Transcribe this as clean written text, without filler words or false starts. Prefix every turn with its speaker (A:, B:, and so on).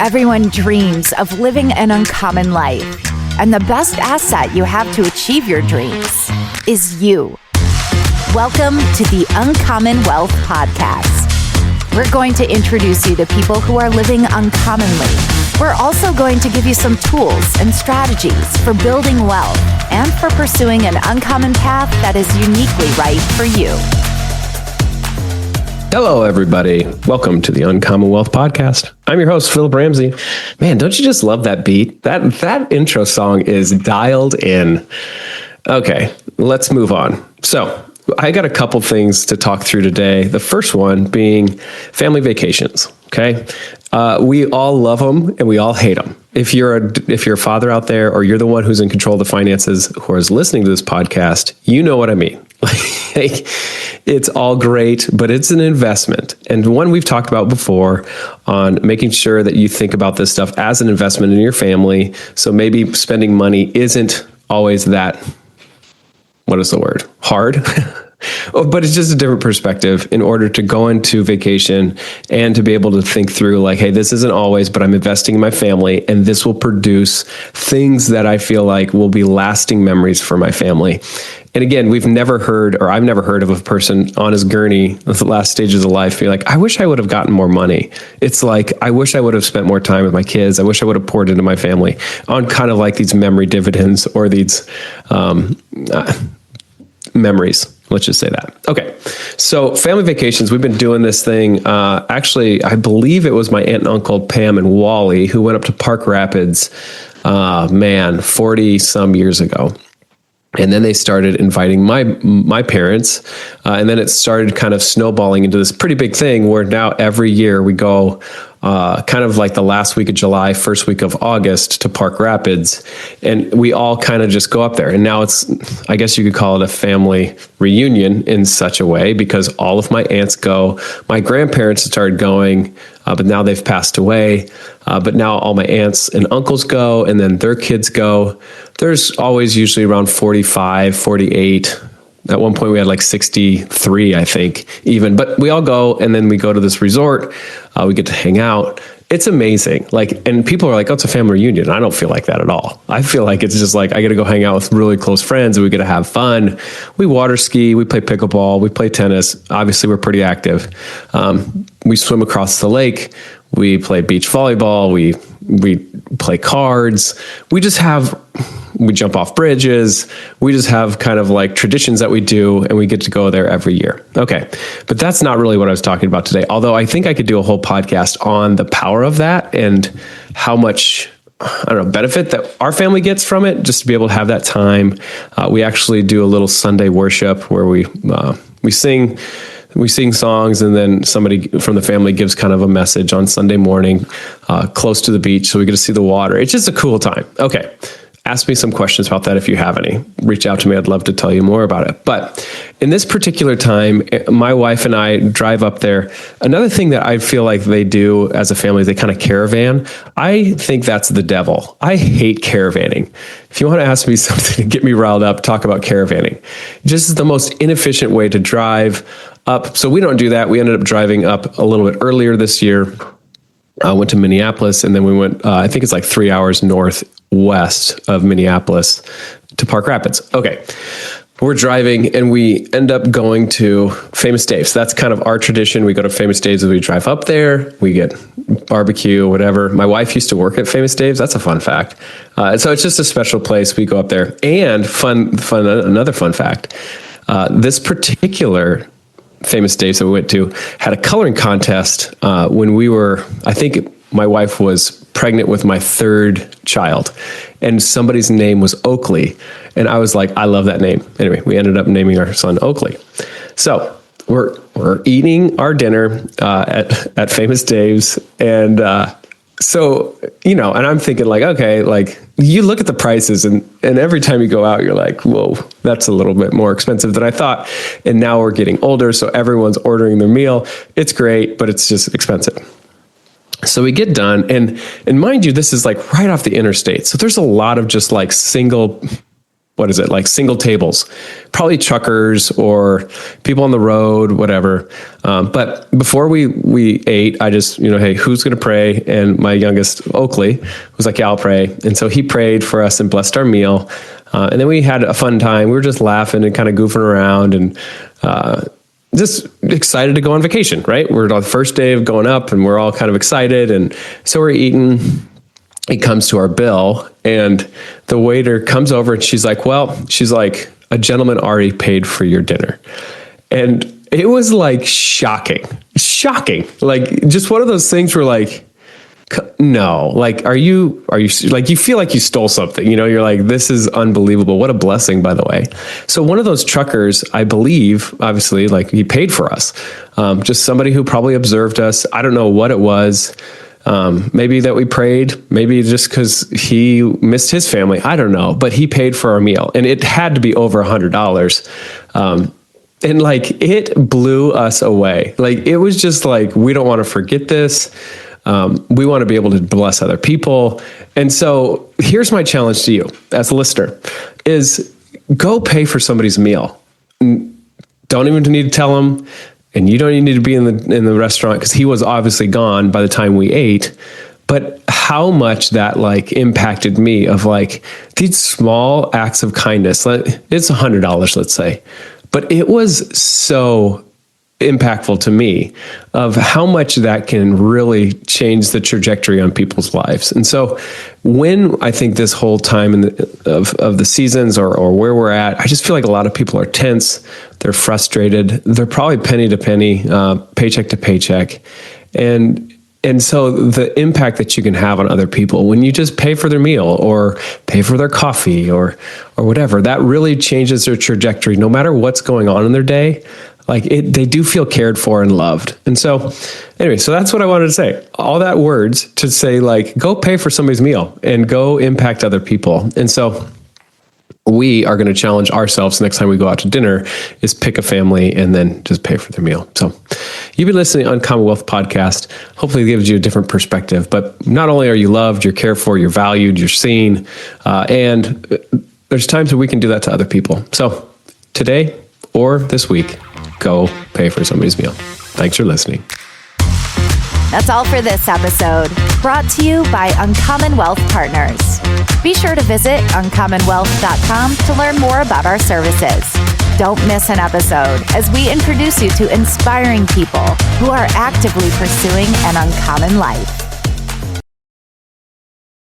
A: Everyone dreams of living an uncommon life, and the best asset you have to achieve your dreams is you. Welcome to the Uncommon Wealth Podcast. We're going to introduce you to people who are living uncommonly. We're also going to give you some tools and strategies for building wealth and for pursuing an uncommon path that is uniquely right for you.
B: Hello, everybody. Welcome to the Uncommon Wealth Podcast. I'm your host, Phillip Ramsey. Man, don't you just love that beat? That intro song is dialed in. Okay, let's move on. So I got a couple things to talk through today. The first one being family vacations. Okay, we all love them and we all hate them. If you're a father out there, or you're the one who's in control of the finances who is listening to this podcast, you know what I mean. Like, it's all great, but it's an investment. And one we've talked about before on making sure that you think about this stuff as an investment in your family. So maybe spending money isn't always that, what is the word? Hard. But it's just a different perspective in order to go into vacation and to be able to think through like, hey, this isn't always, but I'm investing in my family and this will produce things that I feel like will be lasting memories for my family. And again, I've never heard of a person on his gurney at the last stages of life be like, I wish I would have gotten more money. It's like, I wish I would have spent more time with my kids. I wish I would have poured into my family on kind of like these memory dividends or these memories. Let's just say that. Okay. So family vacations, we've been doing this thing. Actually, I believe it was my aunt and uncle, Pam and Wally, who went up to Park Rapids, 40 some years ago. And then they started inviting my parents, and then it started kind of snowballing into this pretty big thing where now every year we go kind of like the last week of July, first week of August to Park Rapids, and we all kind of just go up there. And now it's, I guess you could call it a family reunion in such a way because all of my aunts go. My grandparents started going, but now they've passed away. But now all my aunts and uncles go, and then their kids go. There's always usually around 45, 48. At one point we had like 63, I think, even. But we all go, and then we go to this resort. We get to hang out. It's amazing. Like, and people are like, oh, it's a family reunion. I don't feel like that at all. I feel like it's just like I get to go hang out with really close friends and we get to have fun. We water ski, we play pickleball, we play tennis. Obviously, we're pretty active. We swim across the lake. We play beach volleyball. We play cards. We jump off bridges. We just have kind of like traditions that we do, and we get to go there every year. Okay. But that's not really what I was talking about today. Although I think I could do a whole podcast on the power of that and how much, benefit that our family gets from it, just to be able to have that time. We actually do a little Sunday worship where we sing songs, and then somebody from the family gives kind of a message on Sunday morning, close to the beach. So we get to see the water. It's just a cool time. Okay. Ask me some questions about that if you have any. Reach out to me. I'd love to tell you more about it. But in this particular time, my wife and I drive up there. Another thing that I feel like they do as a family, they kind of caravan. I think that's the devil. I hate caravanning. If you want to ask me something to get me riled up, talk about caravanning. Just is the most inefficient way to drive up. So we don't do that. We ended up driving up a little bit earlier this year. I went to Minneapolis, and then we went, I think it's like 3 hours northwest of Minneapolis to Park Rapids. Okay. We're driving and we end up going to Famous Dave's. That's kind of our tradition. We go to Famous Dave's as we drive up there. We get barbecue, whatever. My wife used to work at Famous Dave's. That's a fun fact. So it's just a special place. We go up there. And another fun fact, this particular Famous Dave's that we went to had a coloring contest when we were, I think my wife was pregnant with my third child, and somebody's name was Oakley. And I was like, I love that name. Anyway, we ended up naming our son Oakley. So we're eating our dinner at Famous Dave's. And so, and I'm thinking like, okay, like you look at the prices and every time you go out, you're like, whoa, that's a little bit more expensive than I thought. And now we're getting older. So everyone's ordering their meal. It's great, but it's just expensive. So we get done, and mind you, this is like right off the interstate. So there's a lot of just like single what is it, like single tables, probably truckers or people on the road, whatever. But before we ate, I just, hey, who's going to pray? And my youngest, Oakley, was like, yeah, I'll pray. And so he prayed for us and blessed our meal. And then we had a fun time. We were just laughing and kind of goofing around and just excited to go on vacation, right? We're on the first day of going up and we're all kind of excited. And so we're eating. It comes to our bill and the waiter comes over and she's like, a gentleman already paid for your dinner. And it was like shocking, like just one of those things where like, no, like, are you like, you feel like you stole something, you're like, this is unbelievable. What a blessing, by the way. So one of those truckers, I believe, obviously, like he paid for us, just somebody who probably observed us. I don't know what it was. Maybe that we prayed, maybe just because he missed his family. I don't know, but he paid for our meal and it had to be over $100. And like, it blew us away. Like, it was just like, we don't want to forget this. We want to be able to bless other people. And so here's my challenge to you as a listener is go pay for somebody's meal. Don't even need to tell them. And you don't even need to be in the restaurant because he was obviously gone by the time we ate. But how much that like impacted me of like these small acts of kindness. It's $100, let's say, but it was so impactful to me of how much that can really change the trajectory on people's lives. And so when I think this whole time of the seasons or where we're at, I just feel like a lot of people are tense. They're frustrated. They're probably penny to penny, paycheck to paycheck. And so the impact that you can have on other people when you just pay for their meal or pay for their coffee or whatever, that really changes their trajectory no matter what's going on in their day. Like they do feel cared for and loved. And so anyway, so that's what I wanted to say. All that words to say, like, go pay for somebody's meal and go impact other people. And so we are going to challenge ourselves next time we go out to dinner is pick a family and then just pay for their meal. So you've been listening to Uncommon Wealth Podcast. Hopefully it gives you a different perspective, but not only are you loved, you're cared for, you're valued, you're seen. And there's times that we can do that to other people. So today or this week, go pay for somebody's meal. Thanks for listening.
A: That's all for this episode, brought to you by Uncommon Wealth Partners. Be sure to visit uncommonwealth.com to learn more about our services. Don't miss an episode as we introduce you to inspiring people who are actively pursuing an uncommon life.